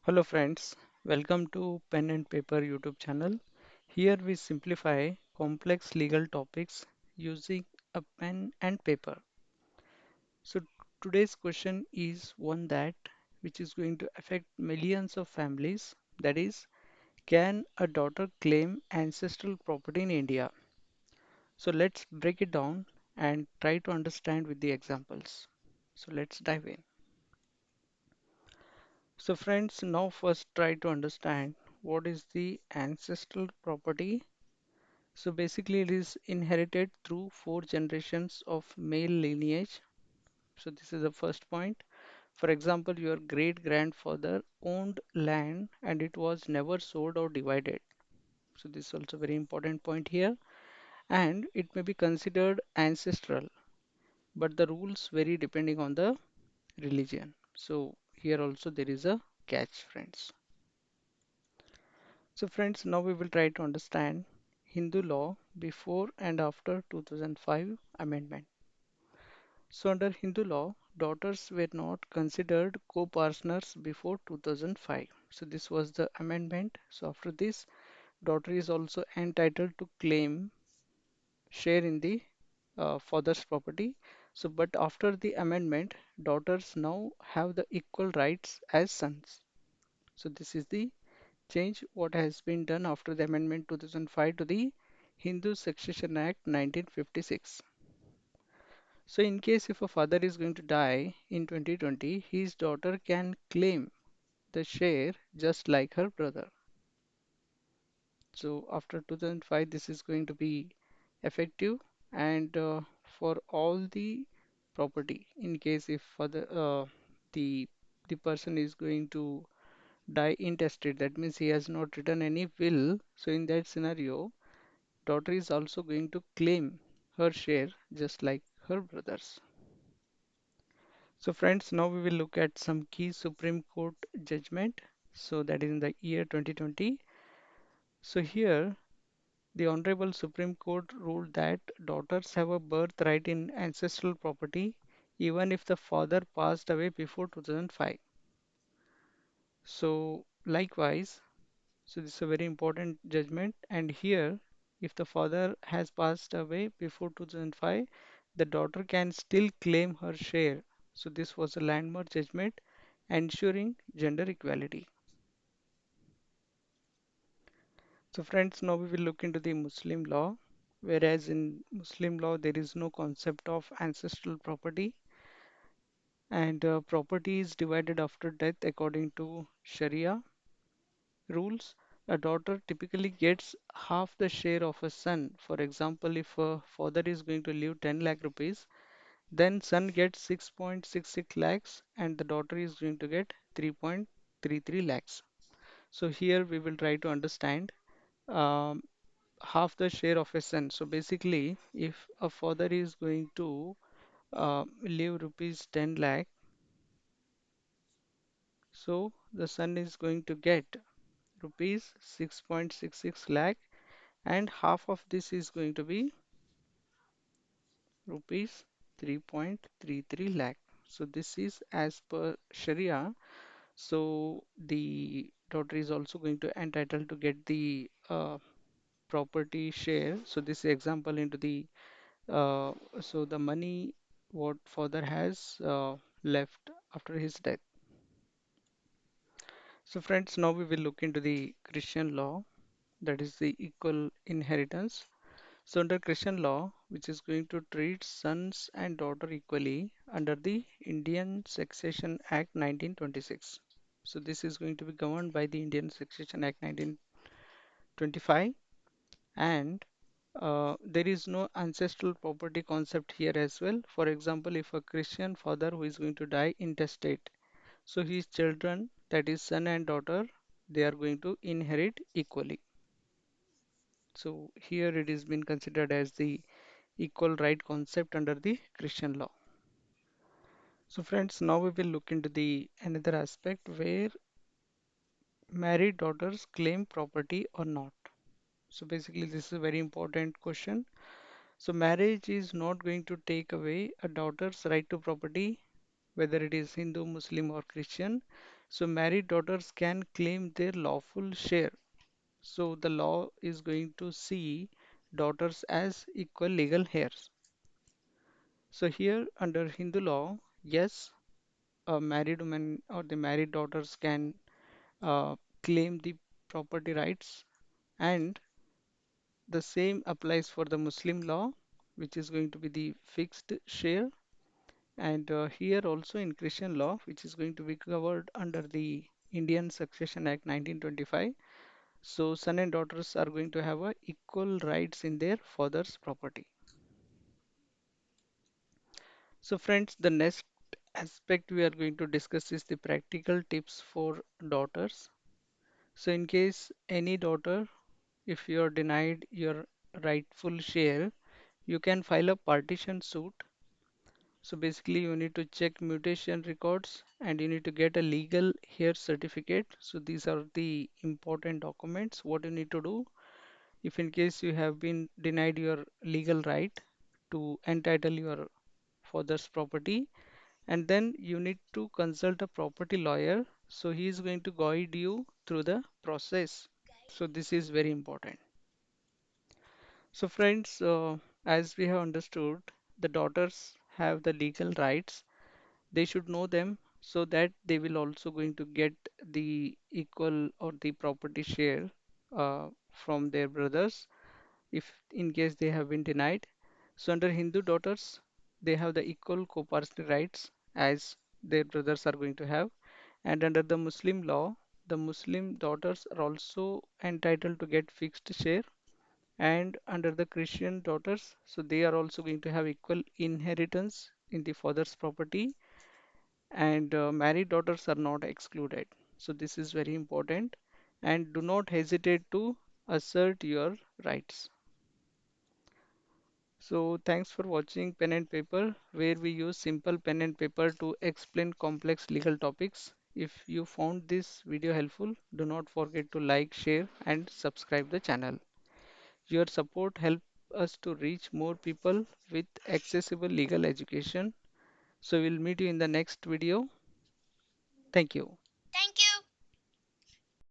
Hello friends, welcome to Pen and Paper YouTube channel. Here we simplify complex legal topics using a pen and paper. So today's question is one that which is going to affect millions of families. That is, can a daughter claim ancestral property in India? So let's break it down and try to understand with the examples. So let's dive in. So friends, now first try to understand what is the ancestral property. So basically, it is inherited through four generations of male lineage. So this is the first point. For example, your great grandfather owned land and it was never sold or divided. So this is also very important point here. And it may be considered ancestral, but the rules vary depending on the religion. So here also there is a catch, friends. So friends, now we will try to understand Hindu law before and after 2005 amendment. So under Hindu law, daughters were not considered co-partners before 2005. So this was the amendment. So after this, daughter is also entitled to claim share in the father's property. So but after the amendment, daughters now have the equal rights as sons. So this is the change what has been done after the amendment 2005 to the Hindu Succession Act 1956. So in case if a father is going to die in 2020, his daughter can claim the share just like her brother. So after 2005, this is going to be effective and for all the property in case if father the the person is going to die intestate, that means he has not written any will. So in that scenario, daughter is also going to claim her share just like her brothers. So friends, now we will look at some key Supreme Court judgment. So that is in the year 2020. So here the Honorable Supreme Court ruled that daughters have a birthright in ancestral property even if the father passed away before 2005. So likewise, so this is a very important judgment. And here, if the father has passed away before 2005, the daughter can still claim her share. So this was a landmark judgment ensuring gender equality. So friends, now we will look into the Muslim law. Whereas in Muslim law, there is no concept of ancestral property, and property is divided after death according to Sharia rules. A daughter typically gets half the share of a son. For example, if a father is going to leave 10 lakh rupees, then son gets 6.66 lakhs and the daughter is going to get 3.33 lakhs. So here we will try to understand um, half the share of a son. So basically, if a father is going to leave rupees 10 lakh, so the son is going to get rupees 6.66 lakh and half of this is going to be rupees 3.33 lakh. So this is as per Sharia. So the daughter is also going to entitled to get the property share. So this example into the so the money what father has left after his death. So friends, now we will look into the Christian law, that is the equal inheritance. So under Christian law, which is going to treat sons and daughter equally under the Indian Succession Act 1926. So this is going to be governed by the Indian Succession Act 1925, and there is no ancestral property concept here as well. For example, if a Christian father who is going to die intestate, so his children, that is son and daughter, they are going to inherit equally. So here it is been considered as the equal right concept under the Christian law. So friends, now we will look into the another aspect where married daughters claim property or not. So basically this is a very important question. So marriage is not going to take away a daughter's right to property, whether it is Hindu, Muslim or Christian, So married daughters can claim their lawful share. So the law is going to see daughters as equal legal heirs. So here under Hindu law, yes, a married woman or the married daughters can uh, claim the property rights, and the same applies for the Muslim law, which is going to be the fixed share. And here also in Christian law, which is going to be covered under the Indian Succession Act 1925. So son and daughters are going to have equal rights in their father's property. So friends, the next aspect we are going to discuss is the practical tips for daughters. So in case any daughter, if you are denied your rightful share, you can file a partition suit. So basically you need to check mutation records and you need to get a legal heir certificate. So these are the important documents. What you need to do if in case you have been denied your legal right to entitle your father's property, and then you need to consult a property lawyer. So he is going to guide you through the process. So this is very important. So friends, as we have understood, the daughters have the legal rights. They should know them so that they will also going to get the equal or the property share from their brothers if in case they have been denied. So under Hindu daughters, they have the equal co-parental rights as their brothers are going to have. And under the Muslim law, the Muslim daughters are also entitled to get fixed share. And under the Christian daughters, so they are also going to have equal inheritance in the father's property, and married daughters are not excluded. So this is very important, and do not hesitate to assert your rights. So thanks for watching Pen and Paper, where we use simple pen and paper to explain complex legal topics. If you found this video helpful, do not forget to like, share, and subscribe the channel. Your support helps us to reach more people with accessible legal education. So we'll meet you in the next video. Thank you. Thank you.